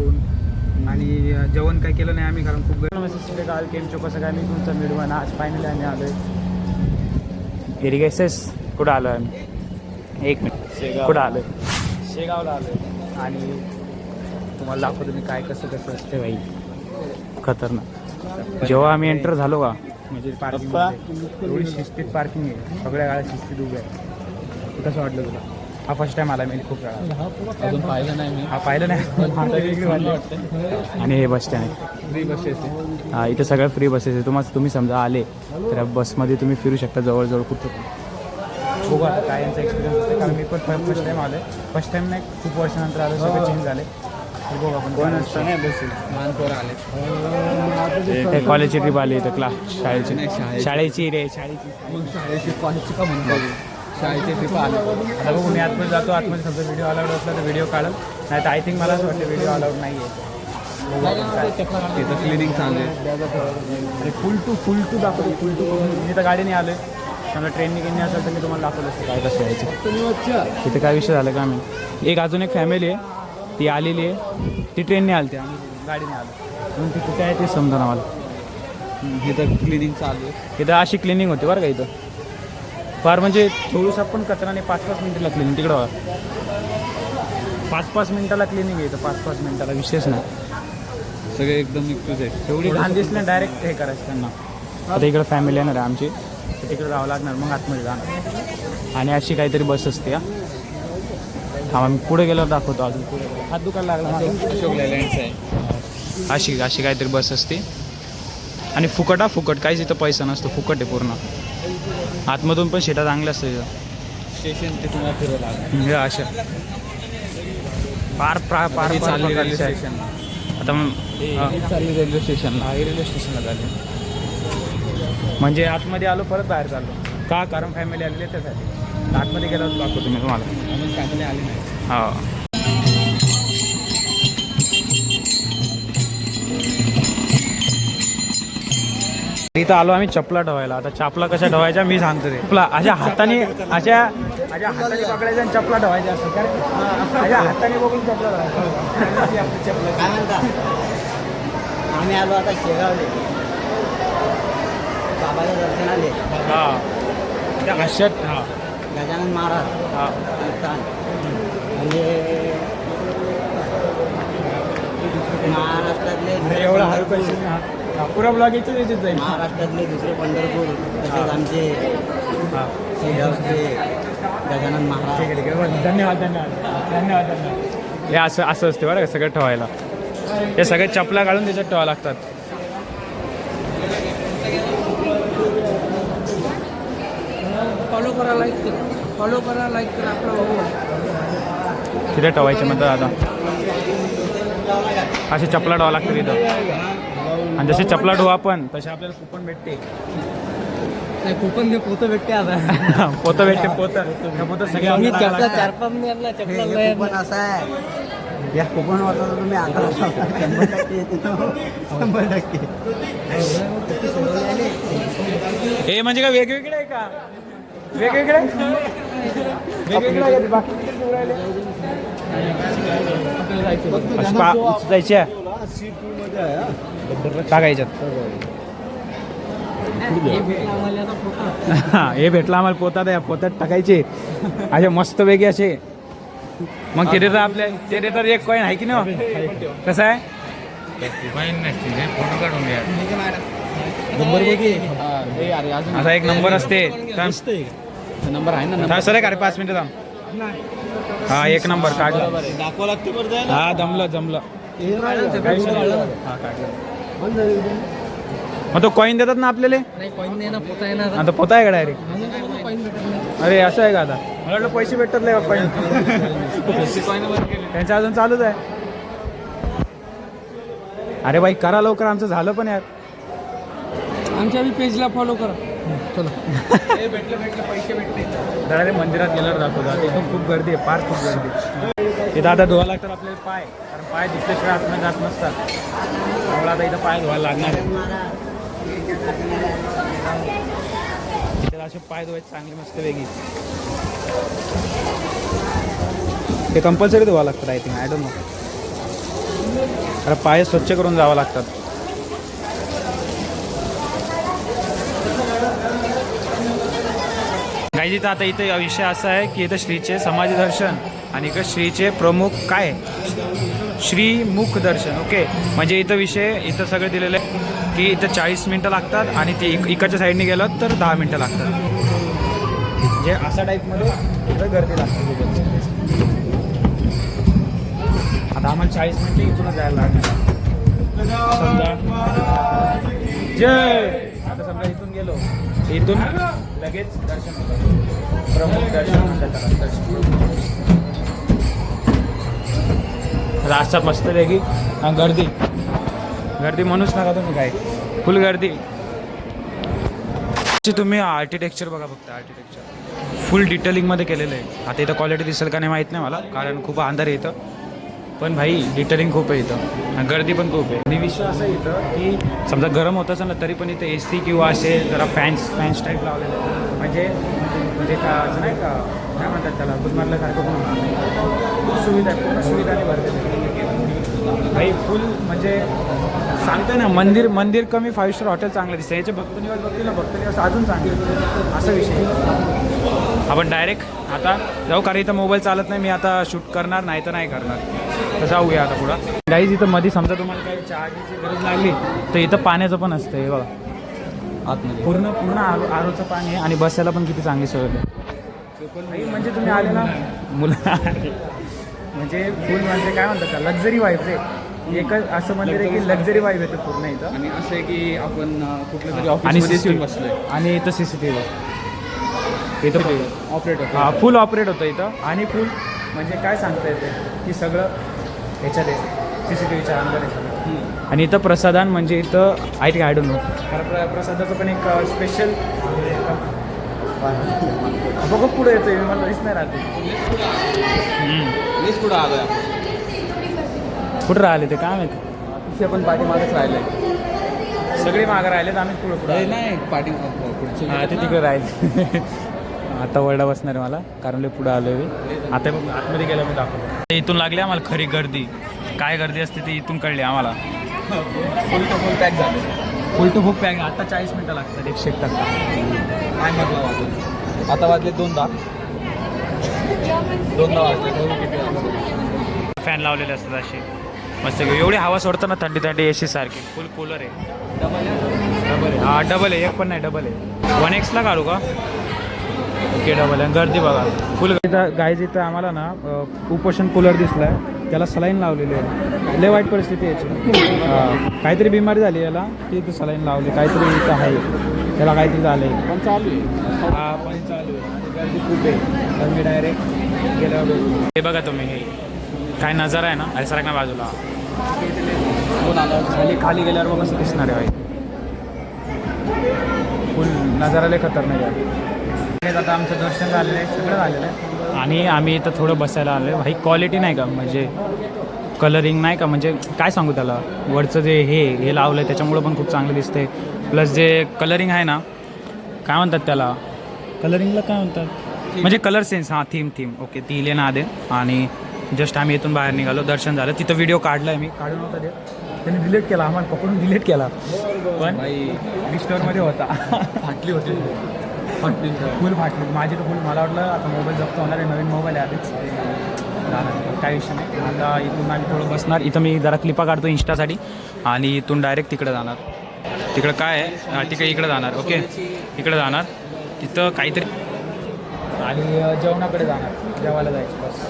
खाऊन आणि जेवण काय केलं नाही आम्ही, कारण खूप नमस्ते काल केम चो कसं काय, मी तुमचा मिडवन आज फायनली आम्ही आलो आहे इरिगेसेस. कुठं आलो आहे आम्ही, एक मिनिट, कुठं आलो आहे, शेगावला आलो आहे. आणि तुम्हाला दाखवतो मी काय कसं कसं असते भाई, खतरनाक. जेव्हा आम्ही एंटर झालो का, म्हणजे पार्किंग एवढी शिस्तीत पार्किंग आहे, सगळ्या गाड्या शिस्तीत उभ्या आहे. कसं वाटलं तुला? हा फर्स्ट टाइम आला मी खूप वेळा, अजून पाहिलं नाही मी. हा पाहिलं नाही. आणि हे बस स्टँड आहे, फ्री बसेस हा, इथे सगळ्या फ्री बसेस आहे. तुम्ही समजा आले तर बसमध्ये तुम्ही फिरू शकता जवळजवळ कुठं. बघू आता काय यांचा एक्सपिरियन्स असते, कारण मी पण फर्स्ट टाइम आलो आहे. फर्स्ट टाइम नाही, खूप वर्षानंतर आलो, सगळे चेंज झाले. बघू आपण कोण असतं नाही बसेस मानपोर आले. कॉलेजची ट्रिप आली तर क्लास शाळेची रे शाळेची मग शाळेची कॉलेजची का म्हणतो, शाळेची ट्रिप आले. आता बघू मी आतमध्ये जातो, आतमध्ये समजा व्हिडिओ अलाउड असला तर व्हिडिओ काढल, नाही तर आय थिंक मला असं वाटतं व्हिडिओ अलाउड नाही आहे. तिथं क्लिनिंग चालू आहे. फुल टू दाखवतो, फुल टू. मी तर गाडीने आलो आहे, समजा ट्रेनने गेली असेल तर मी तुम्हाला दाखवलं असतं काय कसं यायचं. तिथे काय विषय झाला का, आम्ही एक अजून एक फॅमिली आहे ती आलेली आहे, ती ट्रेनने आली, आम्ही गाडीने आलो, म्हणून ती कुठे आहे ते समजा ना मला. इथं क्लिनिंग चालू आहे. इथं अशी क्लिनिंग होती बरं का, इथं फार म्हणजे थोडंसं पण कचरा नाही. 5-5 मिनिटाला क्लिनिंग, तिकडं बघा 5-5 मिनिटाला क्लिनिंग आहे इथं, 5-5 मिनिटाला, विशेष नाही. सगळे एकदम निघतोच आहे. एवढी घाण दिसली डायरेक्ट हे करायचं त्यांना. आता इकडं फॅमिली येणार आहे आमची, तर तिकडे जावं लागणार, मग आतमध्ये जाणार. आणि अशी काहीतरी बस असते. हा मी पुढे गेल्यावर दाखवतो, अजून पुढे हात दुकान लागला अशोक लेलँड्स आहे. अशी काहीतरी बस असते. आणि फुकट काहीच इथं पैसा नसतो, फुकट आहे पूर्ण. आतमधून पण शेटा चांगल्या असतं इथं. स्टेशन ते तुम्हाला फिरवलं लागेल. हे अशा पार चालली रेल्वे स्टेशन. आता मग चालली रेल्वे स्टेशनला. रेल्वे स्टेशनला झाले, म्हणजे आतमध्ये आलो परत बाहेर चाललो का, कारण फॅमिली आलेली आहे त्यासाठी. आतमध्ये गेल्यावर दाखवतो मी तुम्हाला. अजून फॅमिली आली नाही. हा इथं आलो आम्ही चपला ठेवायला. आता चपला कशा ठेवायच्या मी सांगतो ते. चपला अशा हाताने पकडायच्या आणि चपला ठेवायच्या असं काय, अशा हाताने बघून चपला ठेवायच्या. काय म्हणता, आम्ही आलो आता शेगावले, बाबाच्या दर्शनाले. हां त्या अशात हां गजानन महाराज हां म्हणजे महाराष्ट्रातले एवढा हर पैसे पुरा ब्लॉग याच्यात जाईल. महाराष्ट्रातले दुसरे पंढरपूर, तसेच आमचे हां शेगावचे गजानन महाराज. ठीक आहे, ठीक आहे. धन्यवाद. हे असं असते बरं का सगळं ठेवायला. हे सगळे चपला काढून त्याच्यात ठेवावं लागतात. फॉलो करा, लाईक करा आपला. तिथे ठेवायचे म्हणतात. आता असे चपला ठेवावं लागतं तिथं. आणि जसे चपला ठेवू आपण तसे आपल्याला कुपन भेटते. कुपन मी पोतं भेटते आता. पोतं भेटते, पोतं सगळे 4-5 कुपन असं आहे. या कुपन वाटलं तर तुम्ही 11% येते. 100%. हे म्हणजे का वेगवेगळे आहे का, वेगवेगळे बाकी जायच्या टाकायच्यात. हे भेटलं आम्हाला पोतात, या पोतात टाकायचे असे मस्त वेगळे असे. मग तिथे तर आपल्या तिथे तर एक कॉईन आहे की नाही, कसं आहे फोटो काढून घ्या. असा एक नंबर असते, नंबर आहे ना. सर का रे 5 मिनिटं थांब. हा एक नंबर काढला, दाखवा लागते. हा जमलं. मग तो कॉईन देतात ना आपल्याला. आता पोता आहे का डायरेक्ट. अरे असं आहे का, आता मला वाटलं पैसे भेटतात नाही कॉईन. त्यांचं अजून चालूच आहे. अरे बाई करा लवकर, आमचं झालं पण यार. आमच्या पेजला फॉलो करा. चलो भेटलं पैसे भेटले. जरा मंदिरात गेल्यावर दाखवतात, इथून खूप गर्दी आहे, फार खूप गर्दी. इथं आता धुवा लागतात आपल्याला पाय, कारण पाय दिसल्याशिवाय आतमध्ये जात नसतात. त्यामुळे आता इथं पाय धुवायला लागणार आहे. इथे असे पाय धुवायचे चांगले मस्त वेगळी. ते कंपल्सरी धुवा लागतात I think, I don't know. अरे पाय स्वच्छ करून जावं लागतात. गाईज इथं आता इथं विषय असा आहे की इथं श्रीचे समाधी दर्शन आणि इकडे श्रीचे प्रमुख काय श्रीमुख दर्शन. ओके, म्हणजे इथं विषय इथं सगळं दिलेलं आहे की इथं 40 मिनटं लागतात आणि ते इकडच्या साईडने गेलं तर 10 मिनटं लागतात. म्हणजे असा टाईपमध्ये इथं गर्दी लागते. आता आम्हाला 40 मिनटं इथूनच जायला लागणार. समजा जय आता समजा इथून गेलो इथून लगेच दर्शन होतं. प्रमुख दर्शन म्हणतात त्याला. रास्ता मस्त वेगळी गर्दी गर्दी म्हणूच नका तुम्ही काय फुल गर्दी. तुम्ही आर्किटेक्चर बघा फक्त आर्किटेक्चर फुल डिटेलिंगमध्ये केलेलं आहे. आता इथं क्वालिटी दिसेल का नाही माहीत नाही मला कारण खूप अंधार आहे इथं. पण भाई डिटेलिंग खूप आहे इथं. गर्दी पण खूप आहे. आणि विषय असा आहे इथं की समजा गरम होत असेल ना तरी पण इथं AC किंवा असे जरा फॅन्स टाईप लावलेले आहेत. म्हणजे का असं नाही का काय म्हणतात त्याला गुलमर्गसारखं पण सुविधा आहे. पूर्ण सुविधाने भरलेली भाई फुल. म्हणजे सांगतोय ना मंदिर कमी 5 स्टार हॉटेल चांगलं दिसतं. याचे भक्तनिवास बघतील ना भक्तनिवास अजून चांगलं असा विषय. आपण डायरेक्ट आता जाऊ कारण इथं मोबाईल चालत नाही. मी आता शूट करणार नाही तर नाही करणार. तर जाऊया आता पुढं. गाईज इथं मध्ये समजा तुम्हाला काही चहाची गरज लागली तर इथं पाण्याचं पण असतं. हे बघा आतमध्ये पूर्ण आरोचं पाणी आहे आणि बसायला पण किती चांगली सोय आहे. म्हणजे तुम्ही आले ना मुलं म्हणजे फुल म्हणजे काय म्हणतात का लक्झरी वाईफ आहे. एकच असं मंदिर आहे की लक्झरी वाईफ येते पूर्ण इथं. आणि असं आहे की आपण कुठल्या तरी आणि ऑफिसमध्ये बसलोय आणि इथं CCTV इथं ऑपरेट होतं. हां फुल ऑपरेट होतं इथं. आणि फुल म्हणजे काय सांगता येते की सगळं ह्याच्यात आहे CCTVच्या अंदर आहे सगळं. आणि इथं प्रसादान म्हणजे इथं आय डोंट नो कारण प्रसादाचं पण एक स्पेशल बघ पुढे येतोय मला दिसत नाही राहते. मीच पुढं आलो कुठं राहिले ते काय माहिती. तिथे पण पाठीमागच राहिलंय. सगळे मागं राहिलेत आम्ही पुढे नाही पुढचे हां ते तिकडे राहिले. आता वरडा बसणार आहे मला कारण लय पुढं आलो आहे. आता मग आतमध्ये गेलं मी दाखवतो. इथून लागली आम्हाला खरी गर्दी. काय गर्दी असते ती इथून कळली आम्हाला. फुल पॅक झाले. Full to full pack. आता 40 मिनटं लागतात 101 टक्का. काय म्हटलं वाजून आता वाजले 2:10 वाजले. फॅन लावलेले असतात असे मस्त एवढी हवा सोडतं ना थंडी AC सारखी. फुल कूलर आहे. डबल आहे. हां डबल आहे. एक पण नाही डबल आहे. 1X काढू का. ओके डबल आहे. गर्दी बघा फुल. इथं गाईज इथं आम्हाला ना उपोषण कूलर दिसला आहे. त्याला सलाईन लावलेली आहे. लय वाईट परिस्थिती याची. काहीतरी बिमारी झाली याला ती इथं सलाईन लावली. काहीतरी इथं आहे त्याला काहीतरी झालं आहे पण चालू आहे. हां पण चालू आहे. गर्दी खूप आहे. तर मी डायरेक्ट गेल्यावर हे बघा तुम्ही हे काय नजारा आहे ना अरे सारखं ना बाजूला खाली गेल्यावर बघ कसं दिसणार आहे भाई. फुल नजारा लय खतरनाक आहे. आता आमचं दर्शन झालेलं आहे सगळं झालेलं आहे आणि आम्ही इथं थोडं बसायला आलो आहे. भाई क्वालिटी नाही का म्हणजे कलरिंग नाही का म्हणजे काय सांगू त्याला वरचं जे हे लावलं आहे त्याच्यामुळं पण खूप चांगलं दिसते. प्लस जे कलरिंग आहे ना काय म्हणतात त्याला कलरिंगला काय म्हणतात म्हणजे कलर सेन्स. हां थीम ओके ती इले ना दे. आणि जस्ट आम्ही इथून बाहेर निघालो दर्शन झालं. तिथं व्हिडिओ काढला आहे मी काढून होता ते त्यांनी डिलीट केला आम्हाला पकडून डिलीट केला पण रिस्टोअरमध्ये होता. फाटली होती फुल फाटली माझी तर फुल. मला वाटलं आता मोबाईल जप्त होणार आहे. नवीन मोबाईल आहे आधीच झालं काही विषय नाही. आता इथून आम्ही थोडं बसणार. इथं मी जरा क्लिपा काढतो इंस्टासाठी आणि इथून डायरेक्ट तिकडे जाणार. तिकडं काय आहे तिकडे इकडे जाणार. ओके इकडे जाणार तिथं काहीतरी आणि जेवणाकडे जाणार. जेवायला जायचं बस.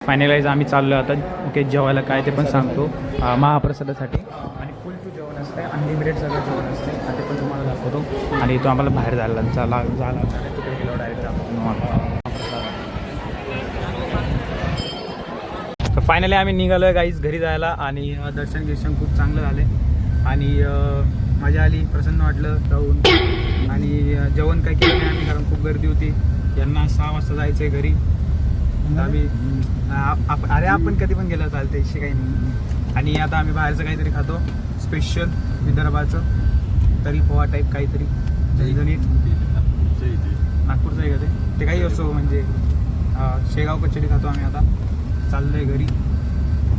फायनलाईज आम्ही चाललो आता. ओके जेवायला काय ते पण सांगतो महाप्रसादासाठी. आणि फुल टू जेवण असते अनलिमिटेड सगळं जेवण असते. आणि ते पण तुम्हाला दाखवतो. आणि इथं आम्हाला बाहेर झाला तिकडे गेलो डायरेक्ट दाखवतो. तर फायनली आम्ही निघालो आहे गाईज घरी जायला. आणि दर्शन खूप चांगलं झाले आणि मजा आली. प्रसन्न वाटलं जाऊन. आणि जेवण काय केलं नाही आम्ही कारण खूप गर्दी होती. यांना 6 वाजता जायचं आहे घरी. आम्ही अरे आपण कधी पण गेलं चालतं अशी काही नाही. आणि आता आम्ही बाहेरचं काहीतरी खातो स्पेशल विदर्भाचं तरी पोहा टाईप काहीतरी झणझणीत. नागपूरचं आहे का ते काही असो म्हणजे शेगाव कचोरी खातो आम्ही आता. चाललो आहे घरी.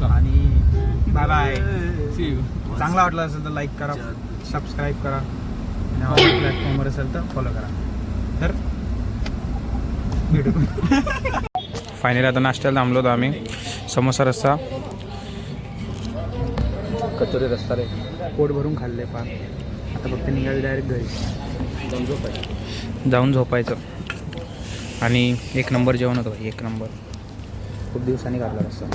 आणि बाय बाय. See you. चांगला वाटला असेल तर लाईक करा, सबस्क्राईब करा आणि प्लॅटफॉर्मवर असेल तर फॉलो करा. तर भेटू. फायनली आता नाश्त्याला थांबलो होतो आम्ही. समोसा रस्सा कचोरी रस्ता रे. पोट भरून खाल्ले फार. आता फक्त निघाले डायरेक्ट घरी जाऊन झोपायचं. आणि एक नंबर जेवण होतं भाई, एक नंबर. खूप दिवसांनी खाल्ला रस्सा.